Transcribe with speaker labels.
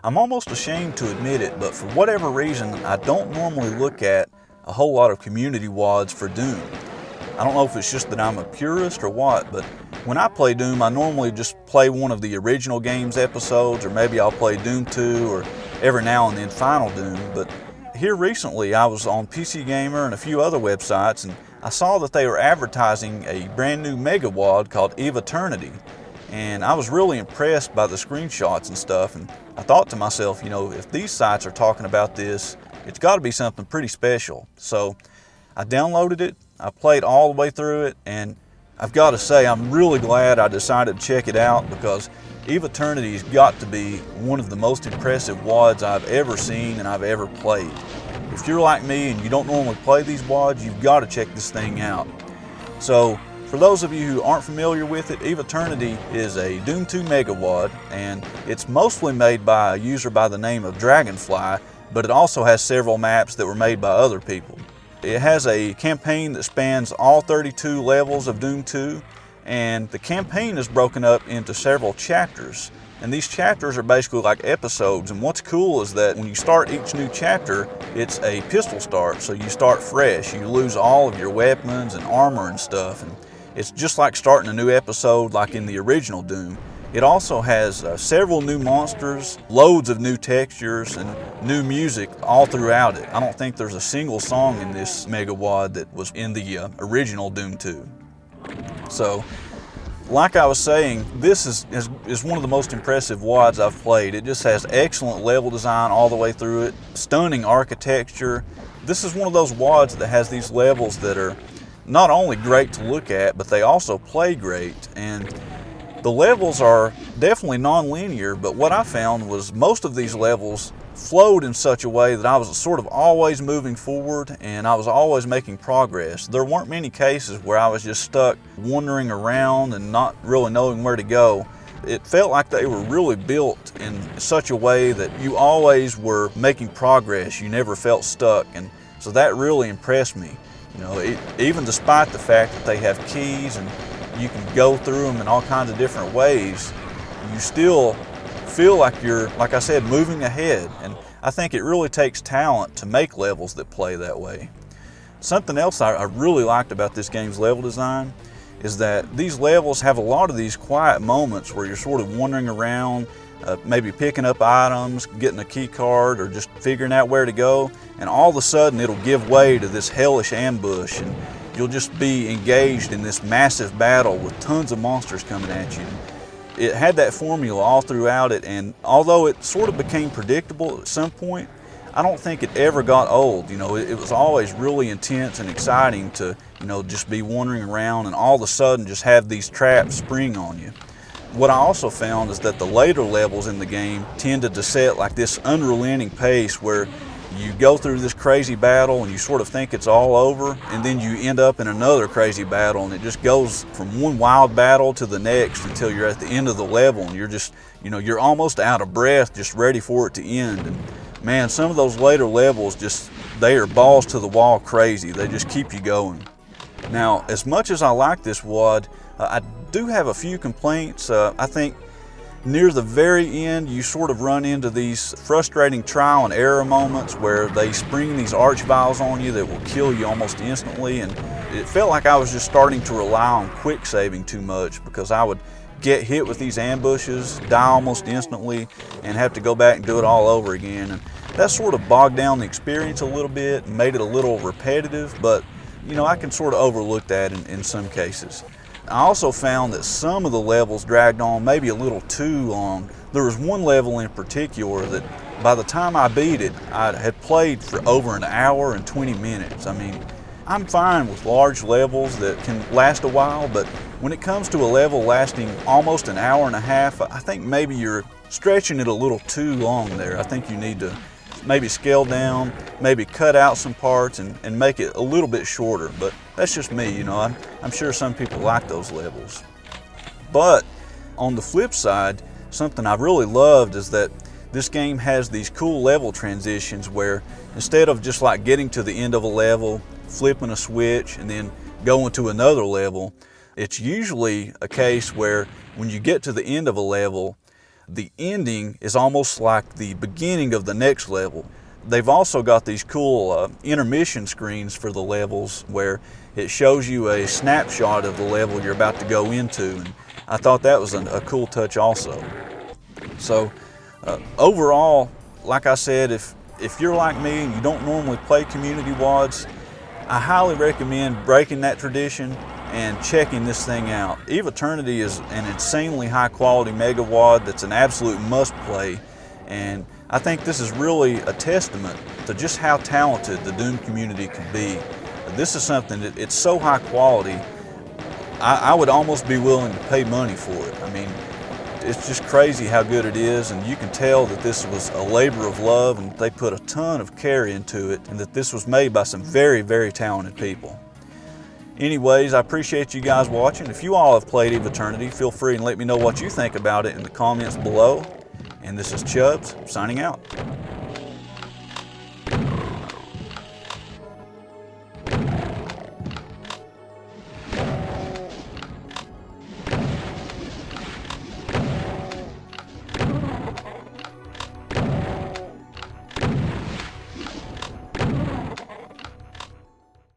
Speaker 1: I'm almost ashamed to admit it, but for whatever reason, I don't normally look at a whole lot of community WODs for Doom. I don't know if it's just that I'm a purist or what, but when I play Doom, I normally just play one of the original game's episodes, or maybe I'll play Doom 2, or every now and then Final Doom. But here recently, I was on PC Gamer and a few other websites, and I saw that they were advertising a brand new Megawad called Eviternity. And I was really impressed by the screenshots and stuff, and I thought to myself, you know, if these sites are talking about this, it's got to be something pretty special. So I downloaded it, I played all the way through it, and I've got to say I'm really glad I decided to check it out, because Eviternity has got to be one of the most impressive WODs I've ever seen and I've ever played. If you're like me and you don't normally play these WODs, you've got to check this thing out. So for those of you who aren't familiar with it, Eviternity is a Doom 2 Megawad, and it's mostly made by a user by the name of Dragonfly, but it also has several maps that were made by other people. It has a campaign that spans all 32 levels of Doom 2, and the campaign is broken up into several chapters. And these chapters are basically like episodes, and what's cool is that when you start each new chapter, it's a pistol start, so you start fresh. You lose all of your weapons and armor and stuff, and it's just like starting a new episode like in the original Doom. It also has several new monsters, loads of new textures, and new music all throughout it. I don't think there's a single song in this Megawad that was in the original Doom 2. So, like I was saying, this is one of the most impressive WODs I've played. It just has excellent level design all the way through it, stunning architecture. This is one of those WODs that has these levels that are not only great to look at, but they also play great. And the levels are definitely non-linear, but what I found was most of these levels flowed in such a way that I was sort of always moving forward and I was always making progress. There weren't many cases where I was just stuck wandering around and not really knowing where to go. It felt like they were really built in such a way that you always were making progress. You never felt stuck, and so that really impressed me. You know, even despite the fact that they have keys and you can go through them in all kinds of different ways, you still feel like you're, like I said, moving ahead. And I think it really takes talent to make levels that play that way. Something else I really liked about this game's level design is that these levels have a lot of these quiet moments where you're sort of wandering around, maybe picking up items, getting a key card, or just figuring out where to go, and all of a sudden it'll give way to this hellish ambush, and you'll just be engaged in this massive battle with tons of monsters coming at you. It had that formula all throughout it, and although it sort of became predictable at some point, I don't think it ever got old. You know, it was always really intense and exciting to, you know, just be wandering around and all of a sudden just have these traps spring on you. What I also found is that the later levels in the game tended to set like this unrelenting pace where you go through this crazy battle and you sort of think it's all over, and then you end up in another crazy battle, and it just goes from one wild battle to the next until you're at the end of the level, and you're just, you know, you're almost out of breath, just ready for it to end. And man, some of those later levels just, they are balls to the wall crazy. They just keep you going. Now, as much as I like this WOD, I do have a few complaints. I think near the very end, you sort of run into these frustrating trial and error moments where they spring these archviles on you that will kill you almost instantly, and it felt like I was just starting to rely on quick saving too much, because I would get hit with these ambushes, die almost instantly, and have to go back and do it all over again. And that sort of bogged down the experience a little bit and made it a little repetitive, but you know, I can sort of overlook that in some cases. I also found that some of the levels dragged on maybe a little too long. There was one level in particular that by the time I beat it, I had played for over an hour and 20 minutes. I mean, I'm fine with large levels that can last a while, but when it comes to a level lasting almost an hour and a half, I think maybe you're stretching it a little too long there. I think you need to maybe scale down, maybe cut out some parts and make it a little bit shorter. But that's just me, you know, I'm sure some people like those levels. But on the flip side, something I really loved is that this game has these cool level transitions where instead of just like getting to the end of a level, flipping a switch, and then going to another level, it's usually a case where when you get to the end of a level, the ending is almost like the beginning of the next level. They've also got these cool intermission screens for the levels where it shows you a snapshot of the level you're about to go into, and I thought that was a cool touch also. So overall, like I said, if you're like me and you don't normally play community wads, I highly recommend breaking that tradition and checking this thing out. Eviternity is an insanely high quality Megawad that's an absolute must play, and I think this is really a testament to just how talented the Doom community can be. This is something that it's so high quality, I would almost be willing to pay money for it. I mean, it's just crazy how good it is, and you can tell that this was a labor of love and they put a ton of care into it, and that this was made by some very, very talented people. Anyways, I appreciate you guys watching. If you all have played Eviternity, feel free and let me know what you think about it in the comments below. And this is Chubbs, signing out.